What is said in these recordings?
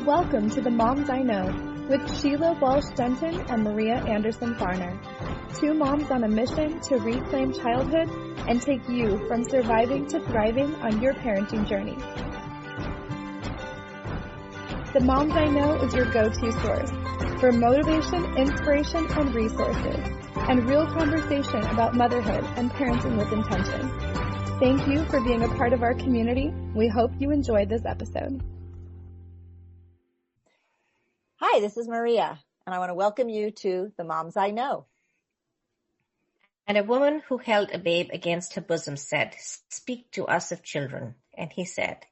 Welcome to the Moms I Know with Sheila Walsh-Denton and Maria Anderson-Farner. Two moms on a mission to reclaim childhood and take you from surviving to thriving on your parenting journey. The Moms I Know is your go-to source for motivation, inspiration, and resources, and real conversation about motherhood and parenting with intention. Thank you for being a part of our community. We hope you enjoy this episode. Hi, this is Maria, and I want to welcome you to The Moms I Know. And a woman who held a babe against her bosom said, "Speak to us of children." And he said,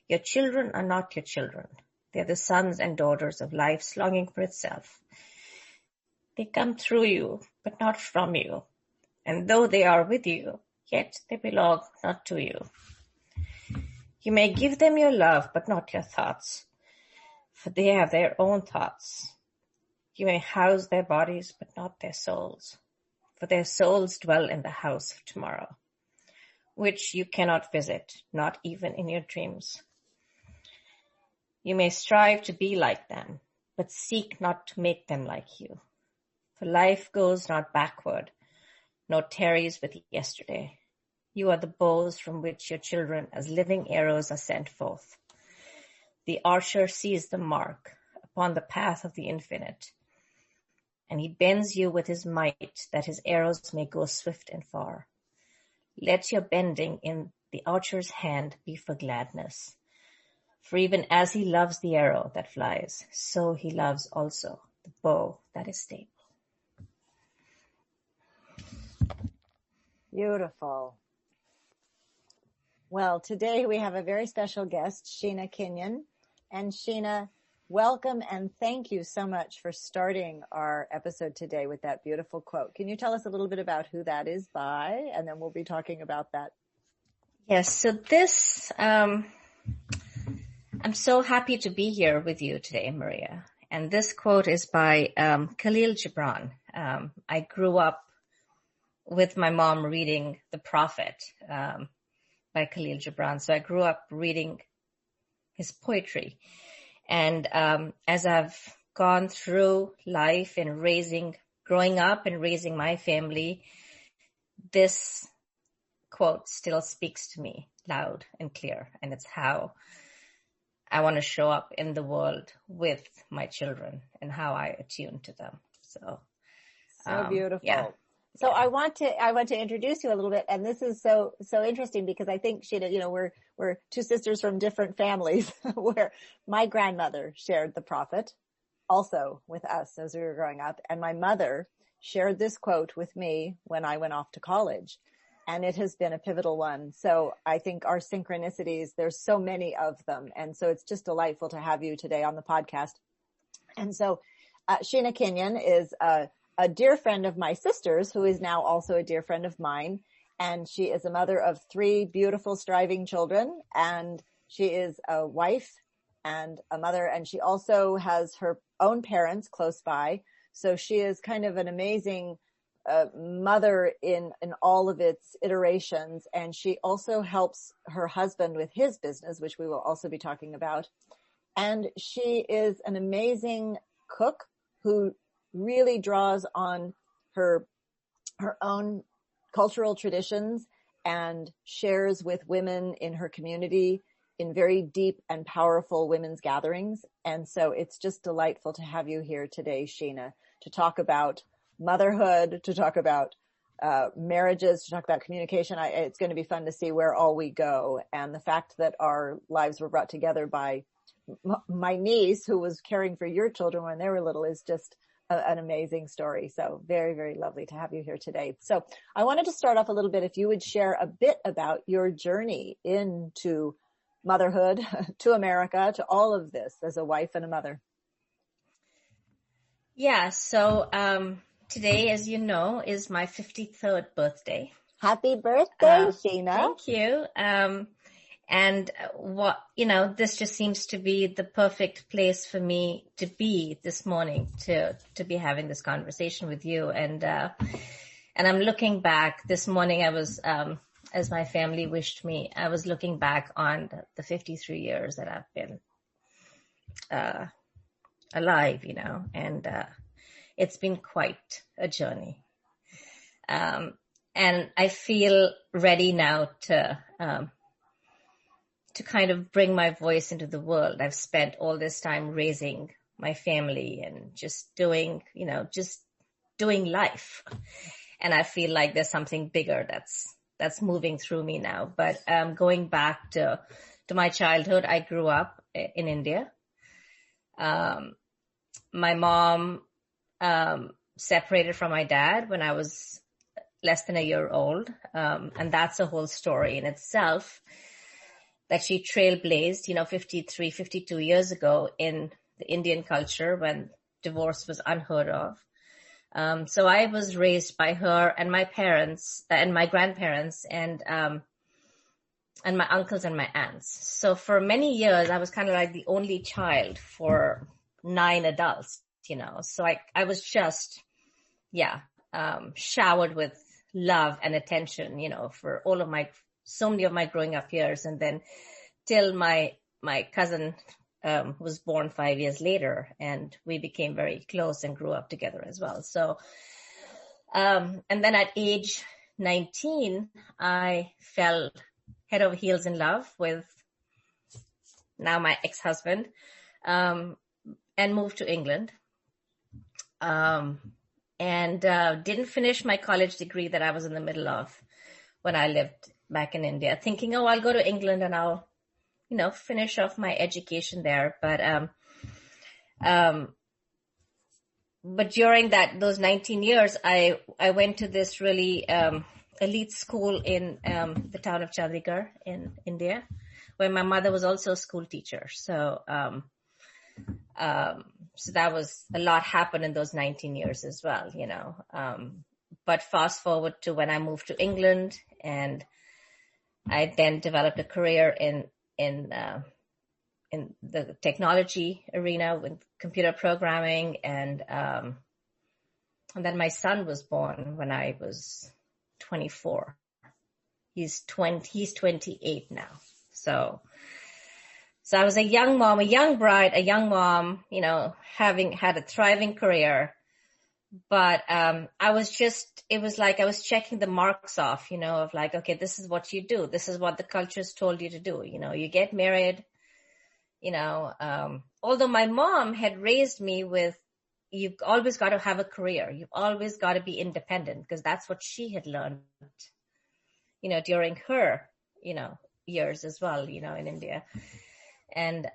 "Your children are not your children. They're the sons and daughters of life's longing for itself. They come through you, but not from you. And though they are with you, yet they belong not to you. You may give them your love, but not your thoughts, for they have their own thoughts. You may house their bodies, but not their souls, for their souls dwell in the house of tomorrow, which you cannot visit, not even in your dreams. You may strive to be like them, but seek not to make them like you. For life goes not backward, nor tarries with yesterday. You are the bows from which your children as living arrows are sent forth. The archer sees the mark upon the path of the infinite, and he bends you with his might that his arrows may go swift and far. Let your bending in the archer's hand be for gladness. For even as he loves the arrow that flies, so he loves also the bow that is stable." Beautiful. Well, today we have a very special guest, Schena Kinyon. And Schena, welcome and thank you so much for starting our episode today with that beautiful quote. Can you tell us a little bit about who that is by? And then we'll be talking about that. Yes, so this, I'm so happy to be here with you today, Maria. And this quote is by Kahlil Gibran. I grew up with my mom reading The Prophet by Kahlil Gibran. So I grew up reading his poetry. And as I've gone through life and growing up and raising my family, this quote still speaks to me loud and clear. And it's how I want to show up in the world with my children and how I attune to them. So beautiful. Yeah. So I want to introduce you a little bit, and this is so interesting because I think, Sheena, we're two sisters from different families where my grandmother shared the Prophet also with us as we were growing up, and my mother shared this quote with me when I went off to college, and it has been a pivotal one. So I think our synchronicities, there's so many of them, and so it's just delightful to have you today on the podcast. And so Schena Kinyon is a dear friend of my sister's, who is now also a dear friend of mine. And she is a mother of 3 beautiful, striving children. And she is a wife and a mother. And she also has her own parents close by. So she is kind of an amazing mother in all of its iterations. And she also helps her husband with his business, which we will also be talking about. And she is an amazing cook who really draws on her own cultural traditions and shares with women in her community in very deep and powerful women's gatherings. And so it's just delightful to have you here today, Schena, to talk about motherhood, to talk about marriages, to talk about communication. It's going to be fun to see where all we go. And the fact that our lives were brought together by my niece, who was caring for your children when they were little, is just an amazing story. So very, very lovely to have you here today. So I wanted to start off a little bit, if you would share a bit about your journey into motherhood, to America, to all of this as a wife and a mother. Yeah. So today, as you know, is my 53rd birthday. Happy birthday, Schena. Thank you. And this just seems to be the perfect place for me to be this morning, to be having this conversation with you. And I'm looking back this morning. I was, as my family wished me, I was looking back on the 53 years that I've been alive, and it's been quite a journey. And I feel ready now to kind of bring my voice into the world. I've spent all this time raising my family and just doing life. And I feel like there's something bigger that's moving through me now. But going back to my childhood, I grew up in India. My mom separated from my dad when I was less than a year old. And that's a whole story in itself, that she trailblazed, 53, 52 years ago in the Indian culture when divorce was unheard of. So I was raised by her and my parents and my grandparents and my uncles and my aunts. So for many years, I was kind of like the only child for 9 adults, So I was just, showered with love and attention, for so many of my growing up years. And then till my cousin was born 5 years later, and we became very close and grew up together as well. So, and then at age 19, I fell head over heels in love with now my ex-husband, and moved to England. And didn't finish my college degree that I was in the middle of when I lived back in India, thinking, I'll go to England and I'll, finish off my education there. But during those 19 years, I went to this really elite school in the town of Chandigarh in India, where my mother was also a school teacher. So so that was a lot happened in those 19 years as well, but fast forward to when I moved to England, and I then developed a career in the technology arena with computer programming. And then my son was born when I was 24. He's 28 now. So I was a young mom, a young bride, a young mom, having had a thriving career. But it was like I was checking the marks off, of like, okay, this is what you do. This is what the culture's told you to do. You get married, although my mom had raised me with, you've always got to have a career. You've always got to be independent, because that's what she had learned, during her, years as well, in India. And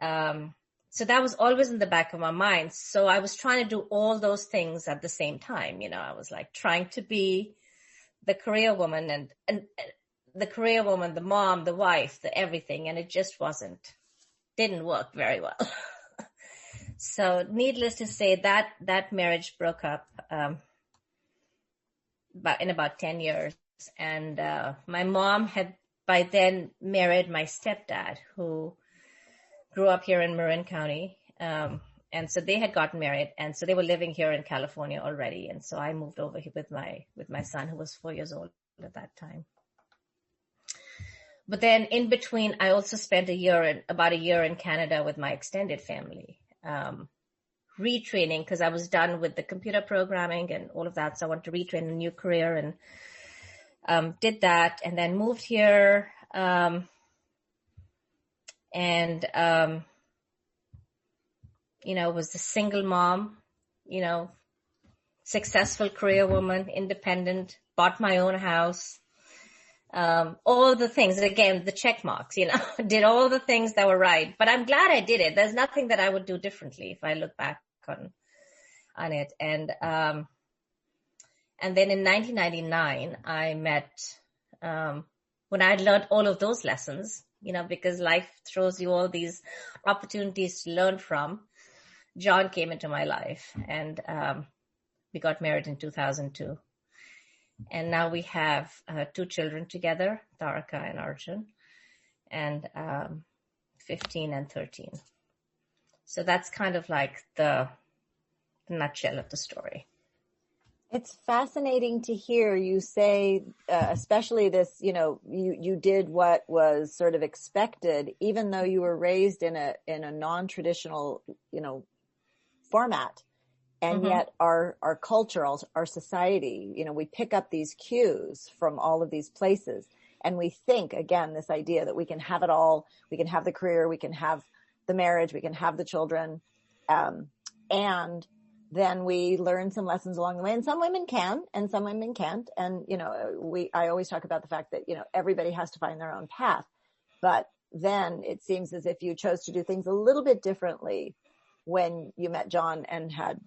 so that was always in the back of my mind. So I was trying to do all those things at the same time. I was like trying to be the career woman and the career woman, the mom, the wife, the everything. And it just didn't work very well. So needless to say, that marriage broke up in about 10 years. And my mom had by then married my stepdad, who grew up here in Marin County. And so they had gotten married, and so they were living here in California already. And so I moved over here with my son, who was 4 years old at that time. But then in between, I also spent about a year in Canada with my extended family, retraining, because I was done with the computer programming and all of that. So I wanted to retrain a new career, and did that, and then moved here. Was the single mom, successful career woman, independent, bought my own house, all the things, again, the check marks, did all the things that were right. But I'm glad I did it. There's nothing that I would do differently if I look back on it. And then in 1999, I met, when I had learned all of those lessons, because life throws you all these opportunities to learn from, John came into my life, and we got married in 2002. And now we have 2 children together, Taraka and Arjun, and 15 and 13. So that's kind of like the nutshell of the story. It's fascinating to hear you say, especially this, you did what was sort of expected, even though you were raised in a non-traditional, format. And yet our culture, our society, we pick up these cues from all of these places. And we think, again, this idea that we can have it all, we can have the career, we can have the marriage, we can have the children. And then we learn some lessons along the way. And some women can, and some women can't. And, I always talk about the fact that, everybody has to find their own path. But then it seems as if you chose to do things a little bit differently when you met John and had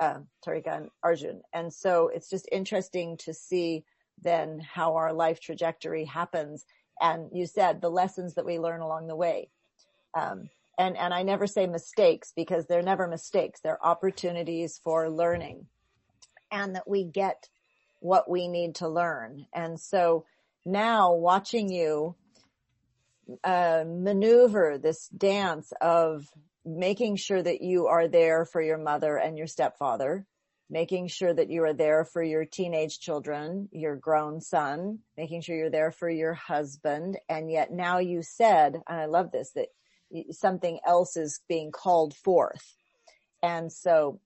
Tarika and Arjun. And so it's just interesting to see then how our life trajectory happens. And you said the lessons that we learn along the way. And I never say mistakes, because they're never mistakes. They're opportunities for learning, and that we get what we need to learn. And so now watching you maneuver this dance of making sure that you are there for your mother and your stepfather, making sure that you are there for your teenage children, your grown son, making sure you're there for your husband. And yet now you said, and I love this, that something else is being called forth. And so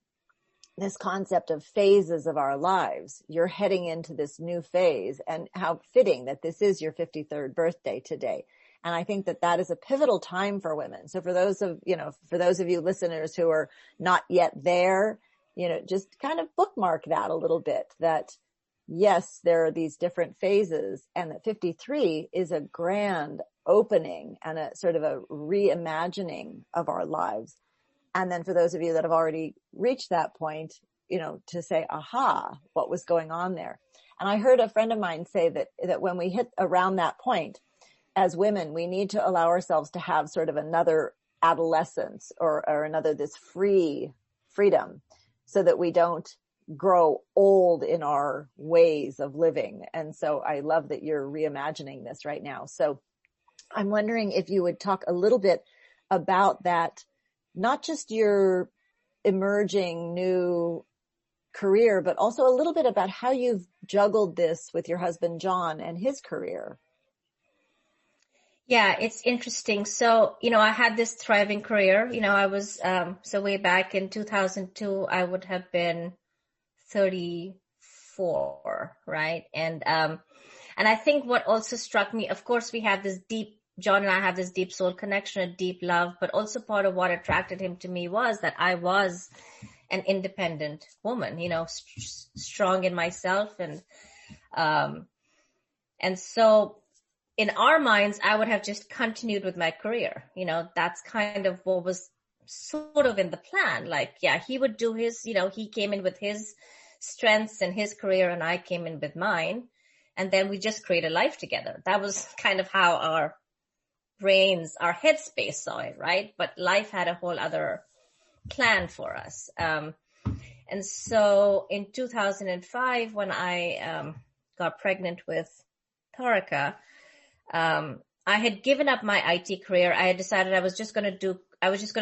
this concept of phases of our lives, you're heading into this new phase, and how fitting that this is your 53rd birthday today. And I think that that is a pivotal time for women. So for those of you listeners who are not yet there, just kind of bookmark that a little bit, that yes, there are these different phases, and that 53 is a grand opening and a sort of a reimagining of our lives. And then for those of you that have already reached that point, to say, aha, what was going on there? And I heard a friend of mine say that when we hit around that point, as women, we need to allow ourselves to have sort of another adolescence or another this freedom, so that we don't grow old in our ways of living. And so I love that you're reimagining this right now. So I'm wondering if you would talk a little bit about that, not just your emerging new career, but also a little bit about how you've juggled this with your husband, John, and his career. Yeah, it's interesting. So, I had this thriving career. I was, so way back in 2002, I would have been 34, right? And I think what also struck me, of course, John and I have this deep soul connection, a deep love, but also part of what attracted him to me was that I was an independent woman, strong in myself. And so in our minds, I would have just continued with my career. That's kind of what was sort of in the plan. Like, yeah, he would do his, he came in with his strengths and his career, and I came in with mine. And then we just create a life together. That was kind of how our brains, our headspace saw it, right? But life had a whole other plan for us. And so in 2005, when I got pregnant with Tarika, I had given up my IT career. I had decided I was just going to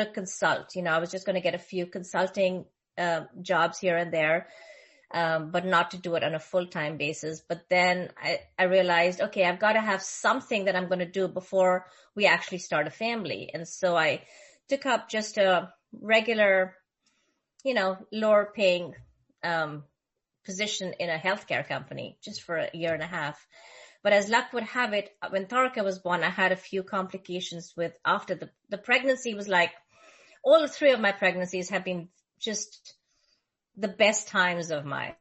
consult. I was just going to get a few consulting jobs here and there, but not to do it on a full-time basis. But then I realized, okay, I've got to have something that I'm going to do before we actually start a family. And so I took up just a regular, lower paying position in a healthcare company just for a year and a half. But as luck would have it, when Tarika was born, I had a few complications after the pregnancy was like, all three of my pregnancies have been just the best times of I've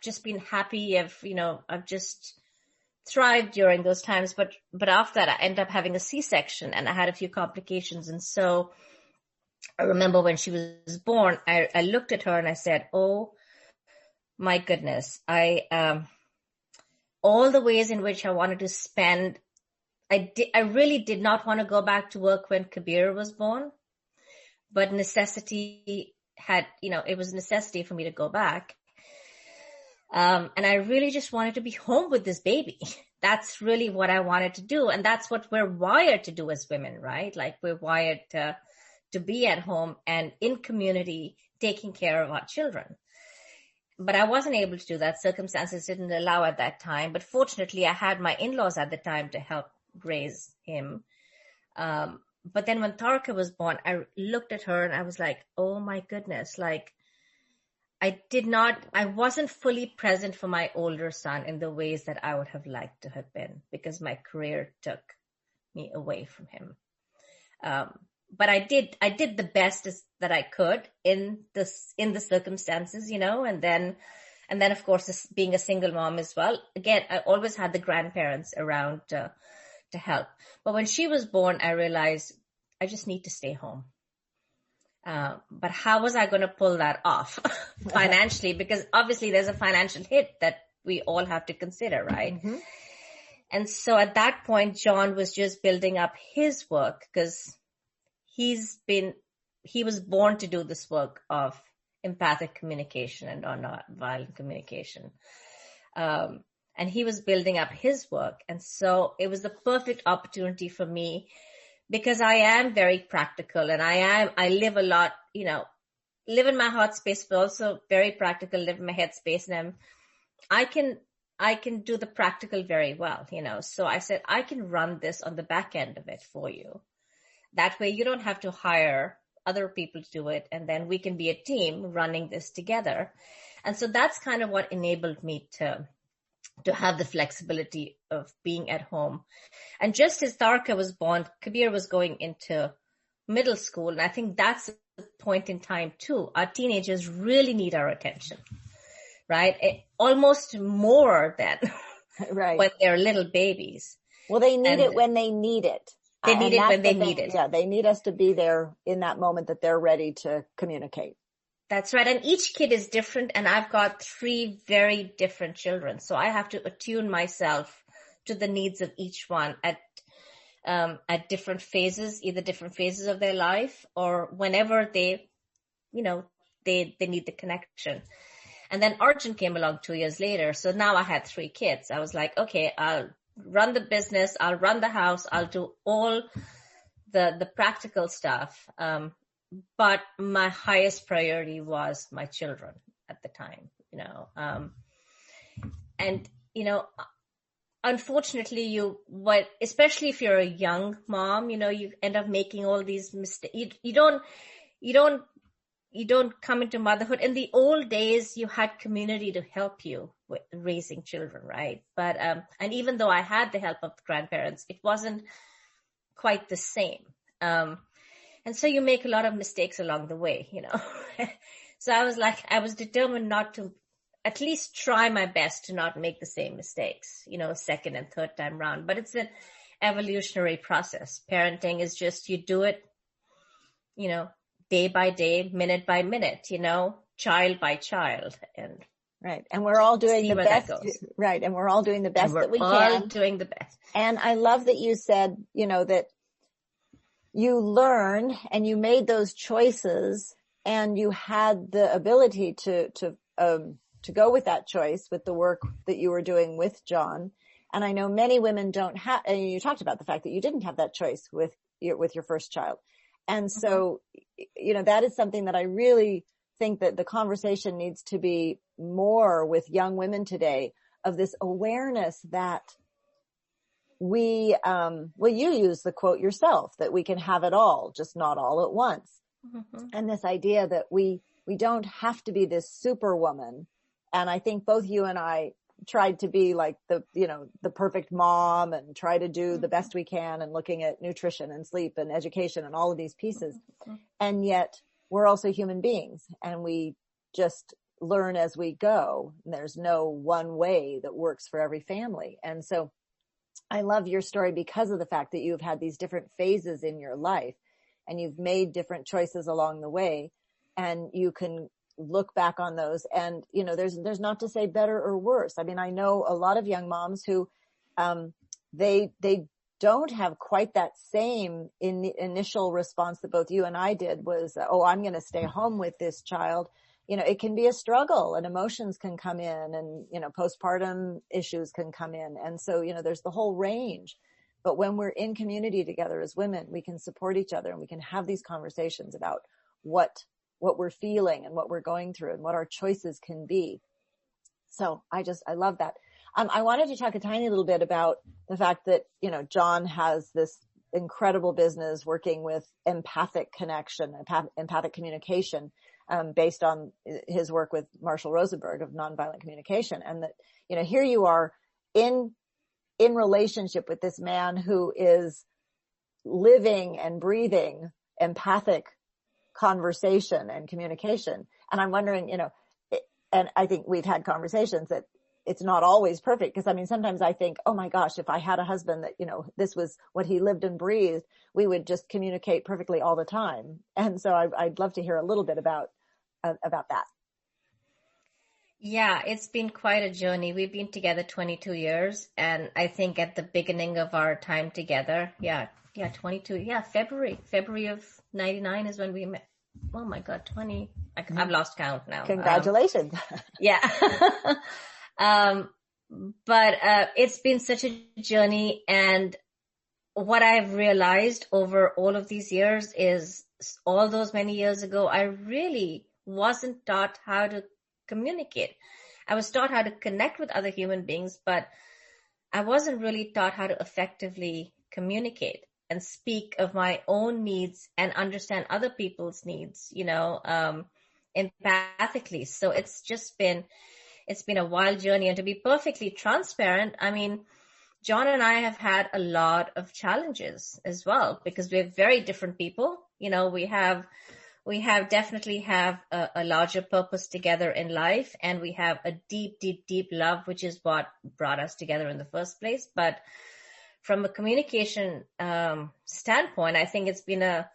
just been happy. I've just thrived during those times. But after that, I ended up having a C-section, and I had a few complications. And so I remember when she was born, I looked at her and I said, oh my goodness, all the ways in which I wanted to spend, I really did not want to go back to work when Kabir was born, but necessity it was necessity for me to go back. And I really just wanted to be home with this baby. That's really what I wanted to do. And that's what we're wired to do as women, right? Like, we're wired to be at home and in community, taking care of our children. but I wasn't able to do that. Circumstances didn't allow at that time. But fortunately, I had my in-laws at the time to help raise him. But then when Tarka was born, I looked at her and I was like, oh my goodness, like I wasn't fully present for my older son in the ways that I would have liked to have been, because my career took me away from him. But I did the best that I could in the circumstances, and then of course, being a single mom as well. Again, I always had the grandparents around to help. But when she was born, I realized I just need to stay home. But how was I going to pull that off financially? Because obviously there's a financial hit that we all have to consider, right? Mm-hmm. And so at that point, John was just building up his work, because he was born to do this work of empathic communication and non-violent communication. And he was building up his work. And so it was the perfect opportunity for me, because I am very practical, and I live a lot, live in my heart space, but also very practical, live in my head space. And I can do the practical very well, So I said, I can run this on the back end of it for you. That way you don't have to hire other people to do it. And then we can be a team running this together. And so that's kind of what enabled me to have the flexibility of being at home. And just as Tarka was born, Kabir was going into middle school. And I think that's the point in time too. Our teenagers really need our attention, right? Almost more than right. when they're little babies. Well, they need it when they need it. They need it when they need it. Yeah, they need us to be there in that moment that they're ready to communicate. That's right. And each kid is different. And I've got 3 very different children. So I have to attune myself to the needs of each one at different phases, either different phases of their life, or whenever they need the connection. And then Arjun came along 2 years later. So now I had 3 kids. I was like, okay, I'll run the business. I'll run the house. I'll do all the practical stuff. But my highest priority was my children at the time, and, unfortunately especially if you're a young mom, you end up making all these mistakes. You don't come into motherhood. In the old days, you had community to help you with raising children, right? But, and even though I had the help of the grandparents, it wasn't quite the same. And so you make a lot of mistakes along the way, So I was determined not to, at least try my best to not make the same mistakes, second and third time round. But it's an evolutionary process. Parenting is just, you do it, day by day, minute by minute, child by child. And right. And we're all doing the best. Right. And we're all doing the best that we can. We're all doing the best. And I love that you said, that you learned and you made those choices, and you had the ability to go with that choice with the work that you were doing with John. And I know many women don't have, and you talked about the fact that you didn't have that choice with your first child. And so, that is something that I really think that the conversation needs to be more with young women today, of this awareness that you use the quote yourself, that we can have it all, just not all at once. Mm-hmm. And this idea that we don't have to be this superwoman. And I think both you and I tried to be like the perfect mom, and try to do the best we can, and looking at nutrition and sleep and education and all of these pieces. Mm-hmm. And yet we're also human beings, and we just learn as we go. There's no one way that works for every family. And so I love your story because of the fact that you've had these different phases in your life, and you've made different choices along the way, and you can look back on those. And, there's not to say better or worse. I mean, I know a lot of young moms who, they don't have quite that same initial response that both you and I did, was, I'm going to stay home with this child. It can be a struggle, and emotions can come in, and, postpartum issues can come in. And so, there's the whole range. But when we're in community together as women, we can support each other, and we can have these conversations about what we're feeling and what we're going through, and what our choices can be. So I love that. I wanted to talk a tiny little bit about the fact that, John has this incredible business working with empathic connection, empathic communication, based on his work with Marshall Rosenberg of nonviolent communication. And that, here you are in relationship with this man who is living and breathing empathic conversation and communication. And I'm wondering, and I think we've had conversations that it's not always perfect, because sometimes I think, oh my gosh, if I had a husband that, this was what he lived and breathed, we would just communicate perfectly all the time. And so I'd love to hear a little bit about that. Yeah, it's been quite a journey. We've been together 22 years. And I think at the beginning of our time together, 22, February of 99 is when we met. Oh my God, 20. I've lost count now. Congratulations. But it's been such a journey. And what I've realized over all of these years is, all those many years ago, I really wasn't taught how to communicate. I was taught how to connect with other human beings, but I wasn't really taught how to effectively communicate and speak of my own needs and understand other people's needs, empathically. So it's been a wild journey. And to be perfectly transparent, John and I have had a lot of challenges as well, because we're very different people. We definitely have a larger purpose together in life, and we have a deep, deep, deep love, which is what brought us together in the first place. But from a communication standpoint, I think it's been a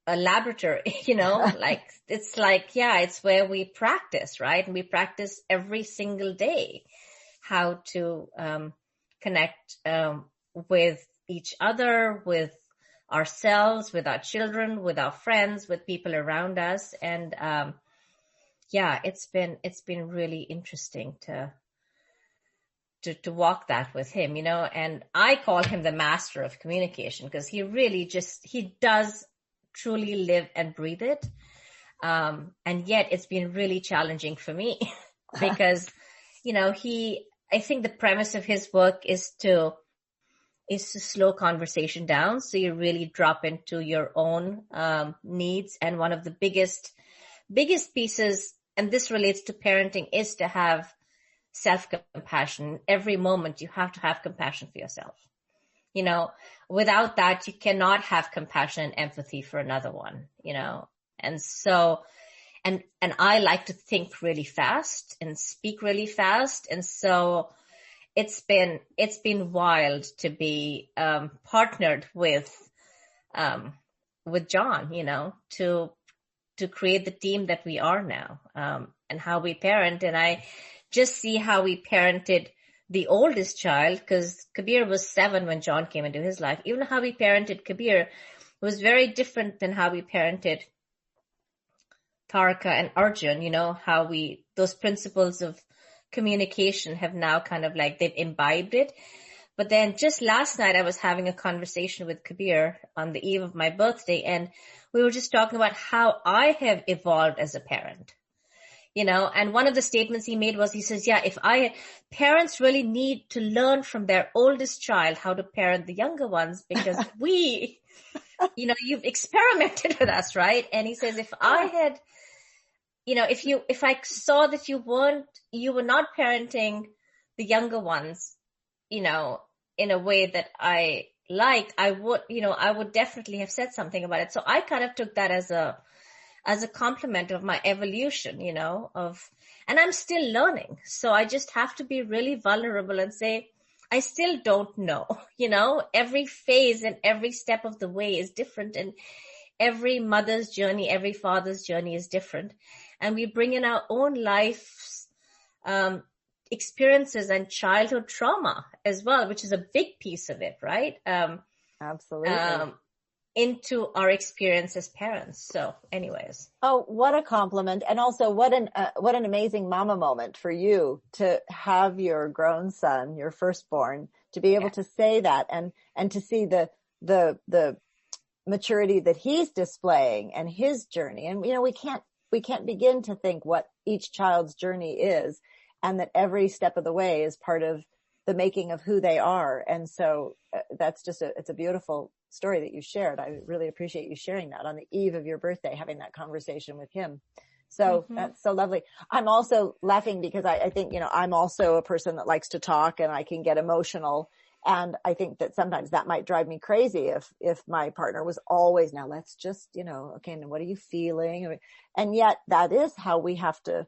laboratory, it's where we practice, right? And we practice every single day how to connect with each other, with ourselves, with our children, with our friends, with people around us. And it's been really interesting to walk that with him, and I call him the master of communication, because he really he does truly live and breathe it. And yet it's been really challenging for me because, I think the premise of his work is to slow conversation down. So you really drop into your own needs. And one of the biggest pieces, and this relates to parenting, is to have self-compassion. Every moment you have to have compassion for yourself. Without that, you cannot have compassion and empathy for another one, And so, and I like to think really fast and speak really fast. And so it's been wild to be partnered with John, to create the team that we are now, and how we parent. And I just see how we parented the oldest child, because Kabir was 7 when John came into his life. Even how we parented Kabir was very different than how we parented Tarka and Arjun. How those principles of communication have now kind of they've imbibed it. But then just last night I was having a conversation with Kabir on the eve of my birthday, and we were just talking about how I have evolved as a parent. And one of the statements he made was, he says, parents really need to learn from their oldest child how to parent the younger ones, because you've experimented with us, right? And he says, if I had, if I saw that you were not parenting the younger ones, in a way that I liked, I would definitely have said something about it. So I kind of took that as a compliment of my evolution, and I'm still learning. So I just have to be really vulnerable and say, I still don't know, every phase and every step of the way is different, and every mother's journey, every father's journey is different. And we bring in our own life's experiences and childhood trauma as well, which is a big piece of it, right? Absolutely. Into our experience as parents. So anyways. Oh, what a compliment. And also what an amazing mama moment for you to have your grown son, your firstborn, to be able to say that and to see the maturity that he's displaying and his journey. And, we can't begin to think what each child's journey is. and that every step of the way is part of the making of who they are. And so that's just it's a beautiful story that you shared. I really appreciate you sharing that on the eve of your birthday, having that conversation with him. So that's so lovely. I'm also laughing because I think, I'm also a person that likes to talk and I can get emotional. And I think that sometimes that might drive me crazy if my partner was always, now let's just, okay, now what are you feeling? And yet that is how we have to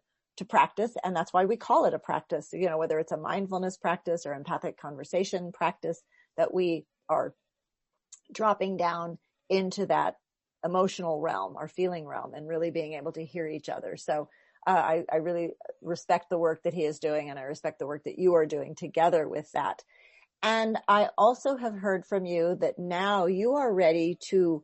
practice. And that's why we call it a practice, whether it's a mindfulness practice or empathic conversation practice, that we are dropping down into that emotional realm or feeling realm and really being able to hear each other. So I really respect the work that he is doing, and I respect the work that you are doing together with that. And I also have heard from you that now you are ready to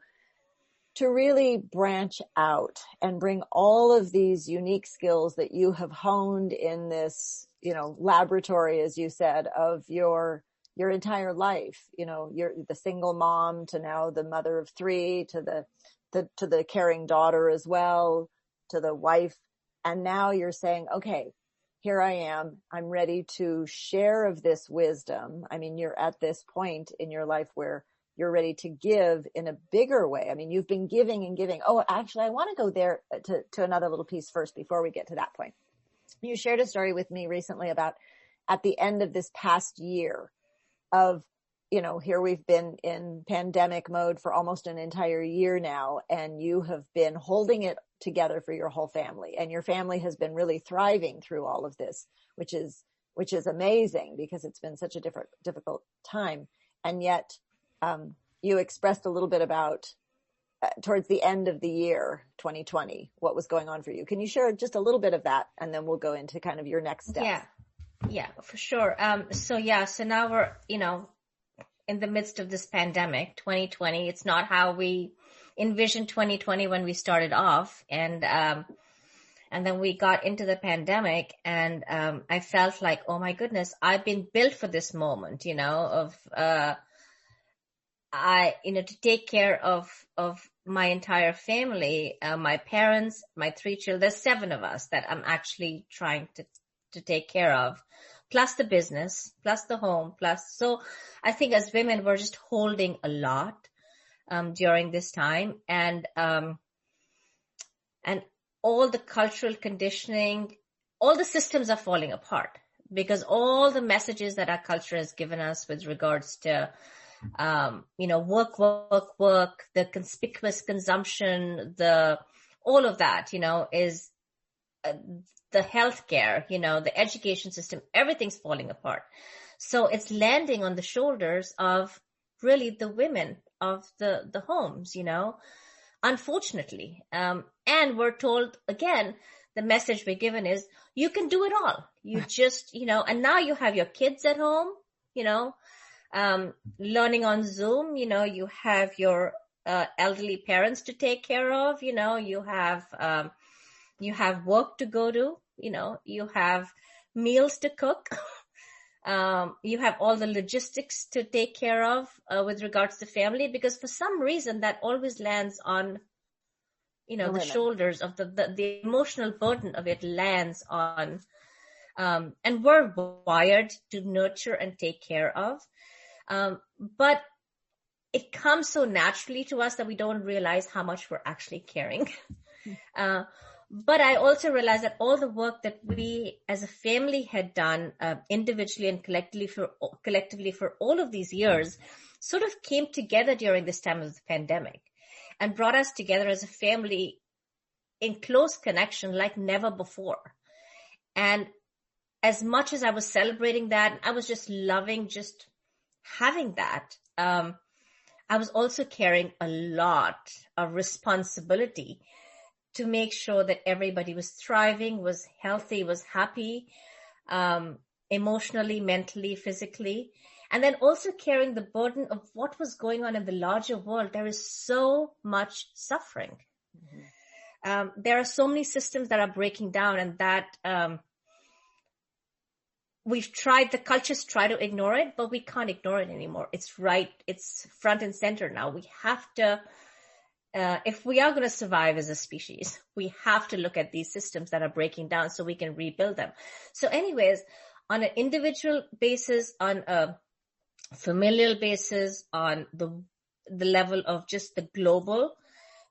really branch out and bring all of these unique skills that you have honed in this, laboratory, as you said, of your entire life. You're the single mom to now the mother of 3 to the caring daughter as well, to the wife. And now you're saying, okay, here I am. I'm ready to share of this wisdom. I mean, you're at this point in your life where you're ready to give in a bigger way. I mean, you've been giving and giving. Oh, actually, I want to go there to another little piece first before we get to that point. You shared a story with me recently about at the end of this past year of, here we've been in pandemic mode for almost an entire year now, and you have been holding it together for your whole family, and your family has been really thriving through all of this, which is amazing because it's been such a difficult time. And yet, you expressed a little bit about towards the end of the year, 2020, what was going on for you. Can you share just a little bit of that? And then we'll go into kind of your next steps. Yeah, for sure. So now we're, in the midst of this pandemic, 2020. It's not how we envisioned 2020 when we started off. And then we got into the pandemic, and I felt like, oh my goodness, I've been built for this moment, to take care of my entire family, my parents, my 3 children. There's 7 of us that I'm actually trying to take care of, plus the business, plus the home, so I think as women, we're just holding a lot, during this time. And all the cultural conditioning, all the systems are falling apart because all the messages that our culture has given us with regards to work, the conspicuous consumption, all of that, is the healthcare, the education system, everything's falling apart. So it's landing on the shoulders of really the women of the homes, unfortunately. And we're told, again, the message we're given is, you can do it all. You just, and now you have your kids at home, learning on Zoom, you have your elderly parents to take care of, you have work to go to, you have meals to cook, you have all the logistics to take care of with regards to family, because for some reason that always lands on, the shoulders of the emotional burden of it lands on, and we're wired to nurture and take care of. But it comes so naturally to us that we don't realize how much we're actually caring. But I also realized that all the work that we as a family had done individually and collectively for all of these years sort of came together during this time of the pandemic and brought us together as a family in close connection like never before. And as much as I was celebrating that, I was just loving just having that. I was also carrying a lot of responsibility to make sure that everybody was thriving, was healthy, was happy, emotionally, mentally, physically. And then also carrying the burden of what was going on in the larger world. There is so much suffering. Mm-hmm. There are so many systems that are breaking down, and that the cultures try to ignore it, but we can't ignore it anymore. It's right. It's front and center now. We have to if we are going to survive as a species, we have to look at these systems that are breaking down so we can rebuild them. So anyways, on an individual basis, on a familial basis, on the level of just the global,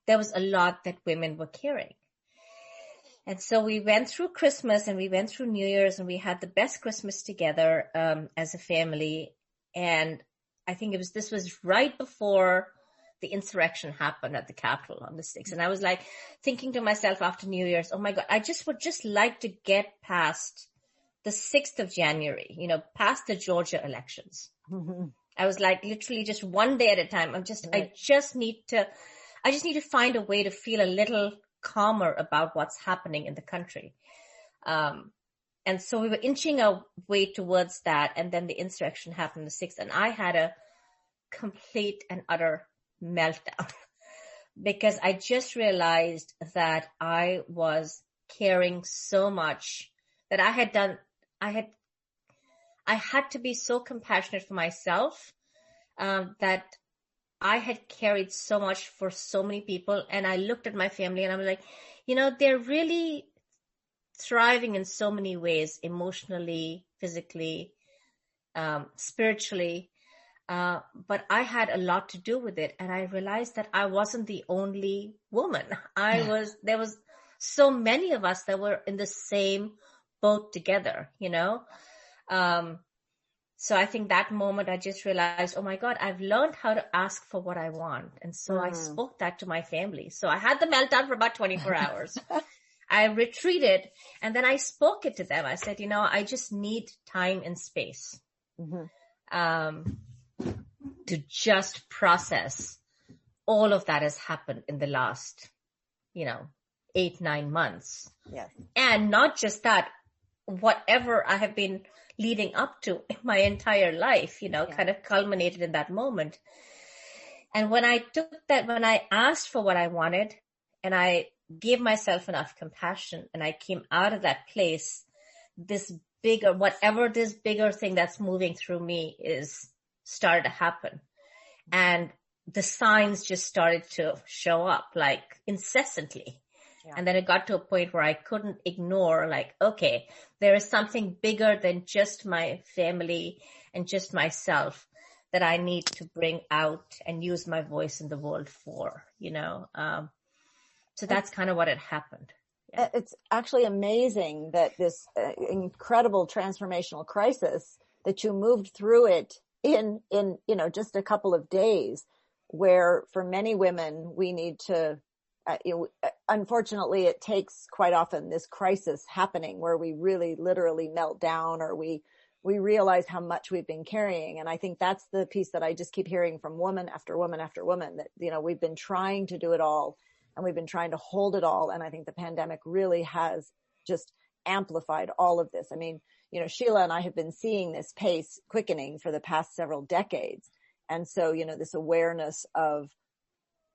there was a lot that women were carrying. And so we went through Christmas and we went through New Year's and we had the best Christmas together as a family. And I think this was right before the insurrection happened at the Capitol on the 6th. And I was like thinking to myself after New Year's, oh my God, I would just like to get past the 6th of January, past the Georgia elections. Mm-hmm. I was like literally just one day at a time. I just need to find a way to feel a little calmer about what's happening in the country. And so we were inching our way towards that. And then the insurrection happened the 6th. And I had a complete and utter meltdown because I just realized that I was caring so much that I had to be so compassionate for myself, that I had carried so much for so many people. And I looked at my family and I'm like, they're really thriving in so many ways, emotionally, physically, spiritually. But I had a lot to do with it. And I realized that I wasn't the only woman. There was so many of us that were in the same boat together, So I think that moment I just realized, oh my God, I've learned how to ask for what I want. And so I spoke that to my family. So I had the meltdown for about 24 hours. I retreated and then I spoke it to them. I said, I just need time and space, to just process all of that has happened in the last, 8-9 months. Yes. And not just that, whatever I have been leading up to my entire life, kind of culminated in that moment. And when I asked for what I wanted and I gave myself enough compassion and I came out of that place, this bigger thing that's moving through me started to happen. And the signs just started to show up like incessantly. Yeah. And then it got to a point where I couldn't ignore, like, okay, there is something bigger than just my family and just myself that I need to bring out and use my voice in the world for, So that's kind of what had happened. Yeah. It's actually amazing that this incredible transformational crisis that you moved through it in just a couple of days, where for many women, we need to, unfortunately, it takes quite often this crisis happening where we really literally melt down or we realize how much we've been carrying. And I think that's the piece that I just keep hearing from woman after woman after woman, that, we've been trying to do it all and we've been trying to hold it all. And I think the pandemic really has just amplified all of this. I mean, Sheila and I have been seeing this pace quickening for the past several decades. And so, this awareness of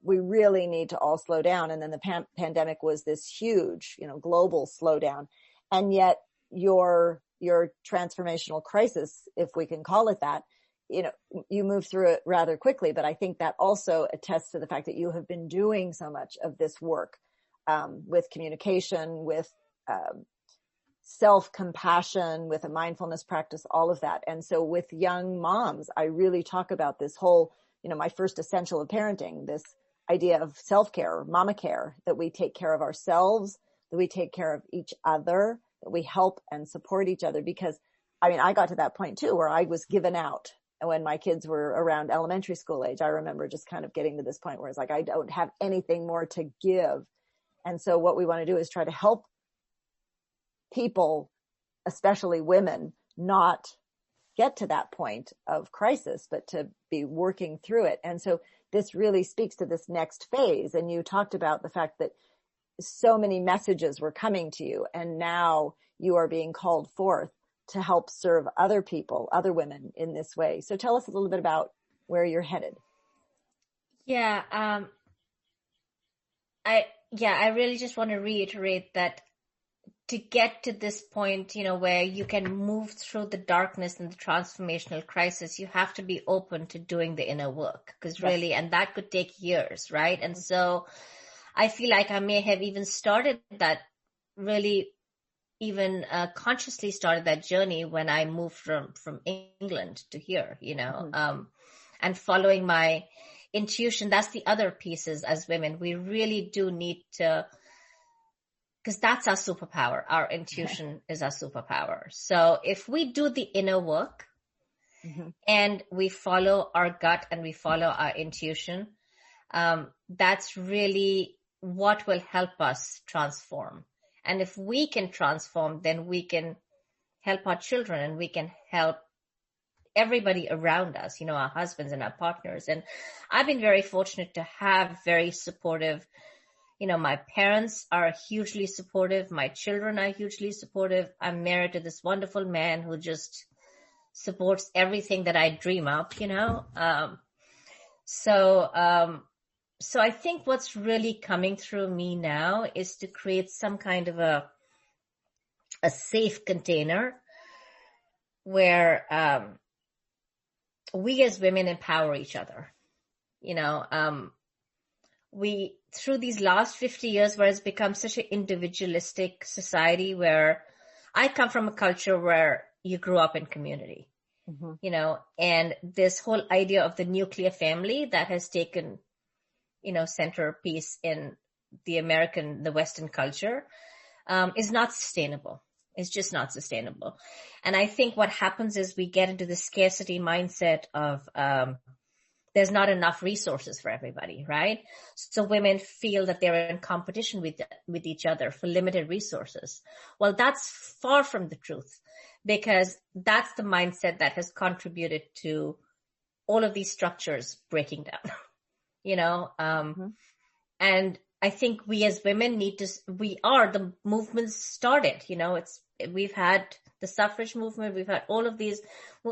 we really need to all slow down. And then the pandemic was this huge, global slowdown. And yet your transformational crisis, if we can call it that, you moved through it rather quickly. But I think that also attests to the fact that you have been doing so much of this work, with communication, with, self-compassion, with a mindfulness practice, all of that. And so with young moms, I really talk about this whole, my first essential of parenting, this idea of self-care, mama care, that we take care of ourselves, that we take care of each other, that we help and support each other. Because I got to that point too, where I was given out. And when my kids were around elementary school age, I remember just kind of getting to this point where it's like, I don't have anything more to give. And so what we want to do is try to help people, especially women, not get to that point of crisis, but to be working through it. And so this really speaks to this next phase. And you talked about the fact that so many messages were coming to you, and now you are being called forth to help serve other people, other women in this way. So tell us a little bit about where you're headed. Yeah. I really just want to reiterate that to get to this point, where you can move through the darkness and the transformational crisis, you have to be open to doing the inner work, because really, and that could take years, right? And so I feel like I may have even started that, really even consciously started that journey when I moved from England to here, and following my intuition. That's the other pieces as women. We really do need to, because that's our superpower. Our intuition is our superpower. So if we do the inner work and we follow our gut and we follow our intuition, that's really what will help us transform. And if we can transform, then we can help our children and we can help everybody around us, our husbands and our partners. And I've been very fortunate to have very supportive, my parents are hugely supportive. My children are hugely supportive. I'm married to this wonderful man who just supports everything that I dream up, So I think what's really coming through me now is to create some kind of a safe container where we as women empower each other. We, through these last 50 years, where it's become such an individualistic society, where I come from a culture where you grew up in community, and this whole idea of the nuclear family that has taken, centerpiece in the Western culture, is not sustainable. It's just not sustainable. And I think what happens is we get into the scarcity mindset of, there's not enough resources for everybody, right? So women feel that they're in competition with each other for limited resources. Well, that's far from the truth, because that's the mindset that has contributed to all of these structures breaking down, and I think we as women the movement started, we've had the suffrage movement, we've had all of these,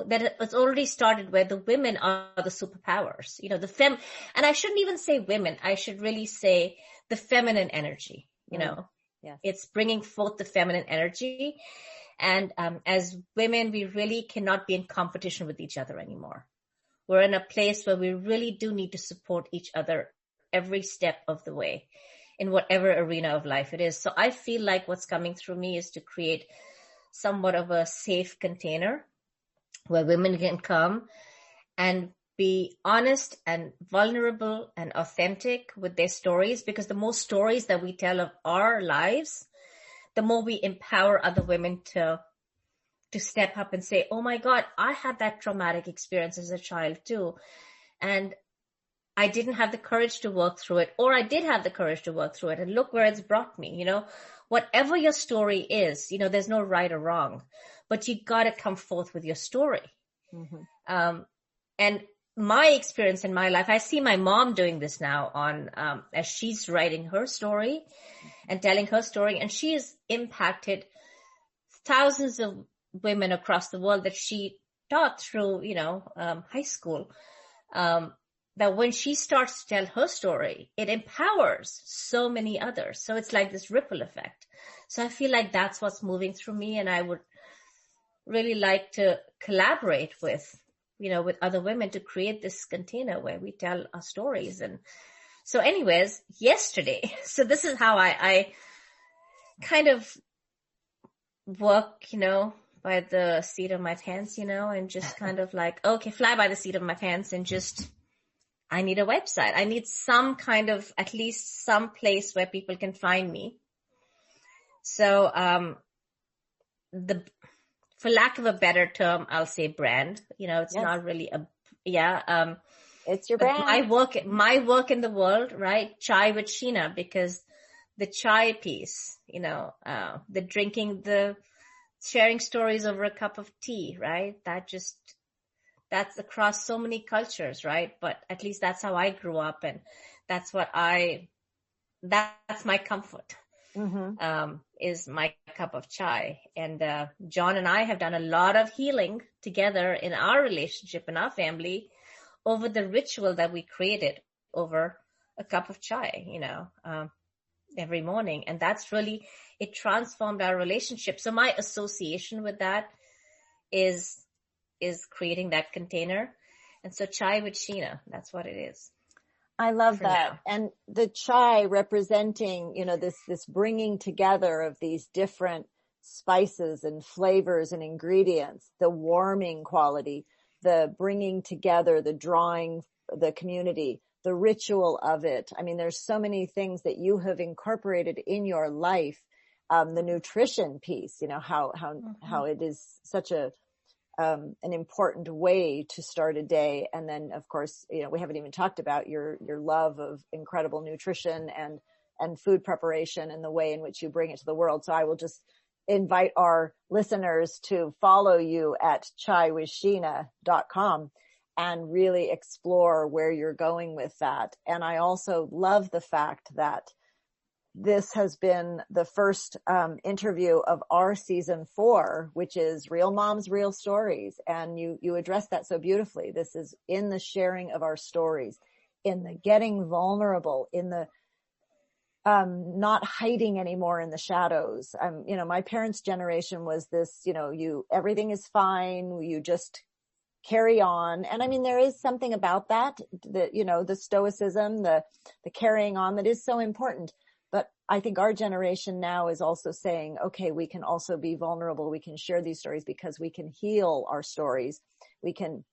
that it's already started where the women are the superpowers, and I shouldn't even say women, I should really say the feminine energy, It's bringing forth the feminine energy. And as women, we really cannot be in competition with each other anymore. We're in a place where we really do need to support each other every step of the way in whatever arena of life it is. So I feel like what's coming through me is to create somewhat of a safe container where women can come and be honest and vulnerable and authentic with their stories, because the more stories that we tell of our lives, the more we empower other women to step up and say, oh my God, I had that traumatic experience as a child too. And I didn't have the courage to work through it, or I did have the courage to work through it. And look where it's brought me, whatever your story is, there's no right or wrong, but you got to come forth with your story. And my experience in my life, I see my mom doing this now as she's writing her story and telling her story. And she has impacted thousands of women across the world that she taught through, high school. That when she starts to tell her story, it empowers so many others. So it's like this ripple effect. So I feel like that's what's moving through me. And I would really like to collaborate with other women to create this container where we tell our stories. And so anyways, yesterday, so this is how I kind of work, by the seat of my pants, and just kind of like, okay, fly by the seat of my pants and just, I need a website. I need some kind of, at least some place where people can find me. So, for lack of a better term, I'll say brand, it's not really it's your brand. My work in the world, right? Chai with Scheena, because the chai piece, the drinking, the sharing stories over a cup of tea, right? That's across so many cultures, right? But at least that's how I grew up, and that's my comfort, is my cup of chai. And John and I have done a lot of healing together in our relationship, in our family, over the ritual that we created over a cup of chai, every morning. And that's really, it transformed our relationship. So my association with that is creating that container. And so chai with Scheena, that's what it is. I love that. Now. And the chai representing, this bringing together of these different spices and flavors and ingredients, the warming quality, the bringing together, the drawing the community, the ritual of it. I mean, there's so many things that you have incorporated in your life. The nutrition piece, how it is such an important way to start a day. And then of course, we haven't even talked about your love of incredible nutrition and food preparation and the way in which you bring it to the world. So I will just invite our listeners to follow you at chaiwithscheena.com and really explore where you're going with that. And I also love the fact that this has been the first interview of our season 4, which is Real Moms, Real Stories. And you address that so beautifully. This is in the sharing of our stories, in the getting vulnerable, in the not hiding anymore in the shadows. My parents' generation was this, everything is fine. You just carry on. And I mean, there is something about that, the stoicism, the carrying on that is so important. But I think our generation now is also saying, okay, we can also be vulnerable. We can share these stories because we can heal our stories. We can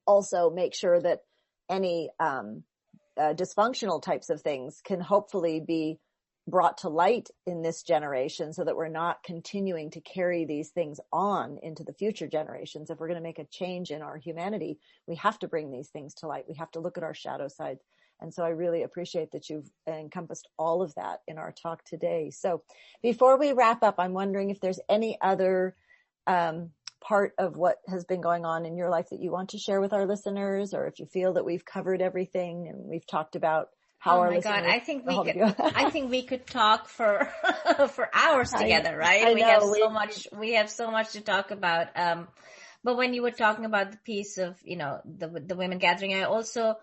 also make sure that any dysfunctional types of things can hopefully be brought to light in this generation so that we're not continuing to carry these things on into the future generations. If we're going to make a change in our humanity, we have to bring these things to light. We have to look at our shadow side. And so I really appreciate that you've encompassed all of that in our talk today. So before we wrap up, I'm wondering if there's any other part of what has been going on in your life that you want to share with our listeners, or if you feel that we've covered everything and we've talked about how our listeners. God, I think we could talk for hours together, right? We have so much to talk about. But when you were talking about the piece of, the women gathering, I also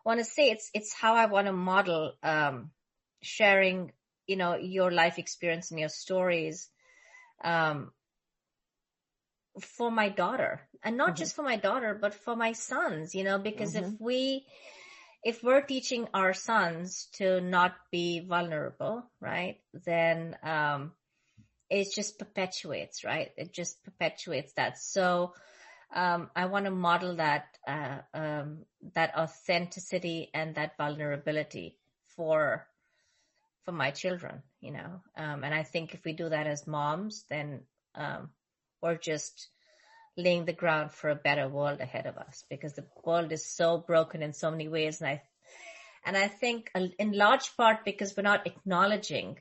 want to say it's how I want to model sharing, your life experience and your stories for my daughter, and not just for my daughter, but for my sons, because if we're teaching our sons to not be vulnerable, right, then it just perpetuates, right? It just perpetuates that. So I want to model that authenticity and that vulnerability for my children, and I think if we do that as moms, then we're just laying the ground for a better world ahead of us, because the world is so broken in so many ways. And I think in large part because we're not acknowledging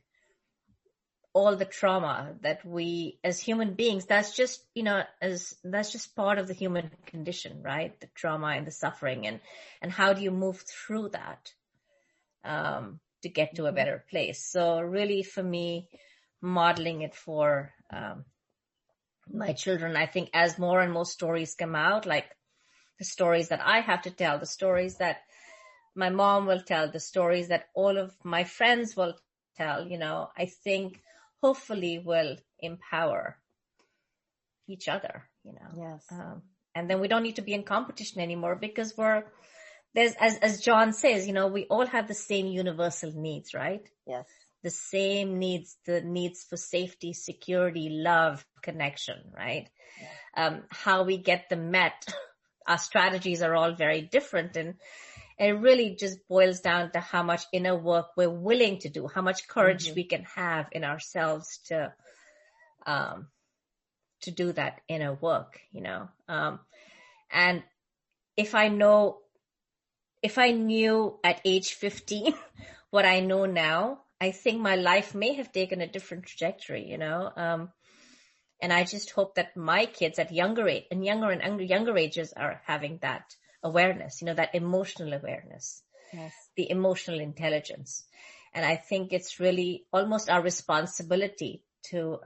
all the trauma that we as human beings, that's just part of the human condition, right? The trauma and the suffering, and how do you move through that to get to a better place? So really for me, modeling it for my children, I think as more and more stories come out, like the stories that I have to tell, the stories that my mom will tell, the stories that all of my friends will tell, I think hopefully will empower each other, Yes. And then we don't need to be in competition anymore, because as John says, we all have the same universal needs, right? Yes. The same needs, the needs for safety, security, love, connection, right? How we get them met, our strategies are all very different, and it really just boils down to how much inner work we're willing to do, how much courage we can have in ourselves to do that inner work, and if I knew at age 15 what I know now, I think my life may have taken a different trajectory, and I just hope that my kids at younger ages are having that awareness, that emotional awareness, yes, the emotional intelligence. And I think it's really almost our responsibility to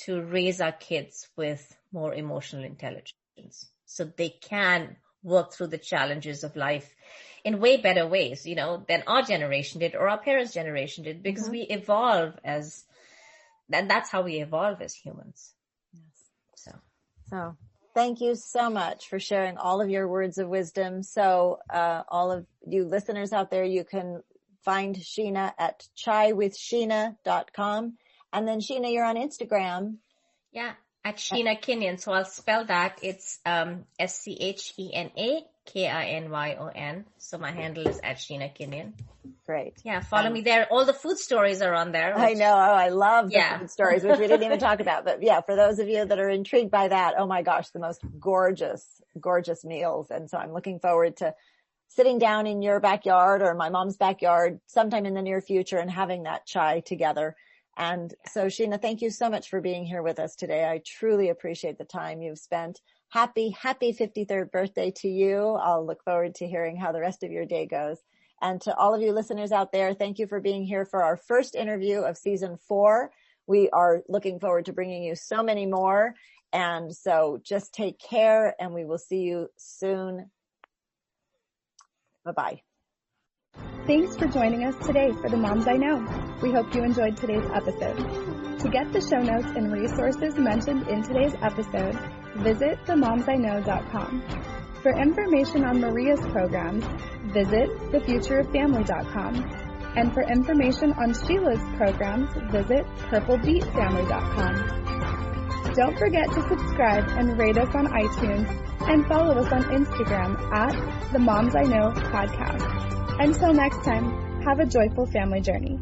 raise our kids with more emotional intelligence, so they can work through the challenges of life in way better ways, than our generation did or our parents' generation did, because we evolve and that's how we evolve as humans. Yes. So thank you so much for sharing all of your words of wisdom. So, all of you listeners out there, you can find Schena at chaywithschena.com. And then Schena, you're on Instagram. Yeah, at Schena Kinyon. So I'll spell that. It's SCHENA KINYON. So my handle is at Schena Kinyon. Great. Yeah, follow me there. All the food stories are on there. I know. Oh, I love the food stories, which we didn't even talk about. But yeah, for those of you that are intrigued by that, oh my gosh, the most gorgeous, gorgeous meals. And so I'm looking forward to sitting down in your backyard or my mom's backyard sometime in the near future and having that chai together. And so Schena, thank you so much for being here with us today. I truly appreciate the time you've spent. Happy 53rd birthday to you. I'll look forward to hearing how the rest of your day goes. And to all of you listeners out there, thank you for being here for our first interview of season 4. We are looking forward to bringing you so many more. And so just take care and we will see you soon. Bye-bye. Thanks for joining us today for The Moms I Know. We hope you enjoyed today's episode. To get the show notes and resources mentioned in today's episode, visit themomsiknow.com. For information on Maria's programs, visit thefutureoffamily.com. And for information on Sheila's programs, visit purplebeetfamily.com. Don't forget to subscribe and rate us on iTunes and follow us on Instagram at The Moms I Know Podcast. Until next time, have a joyful family journey.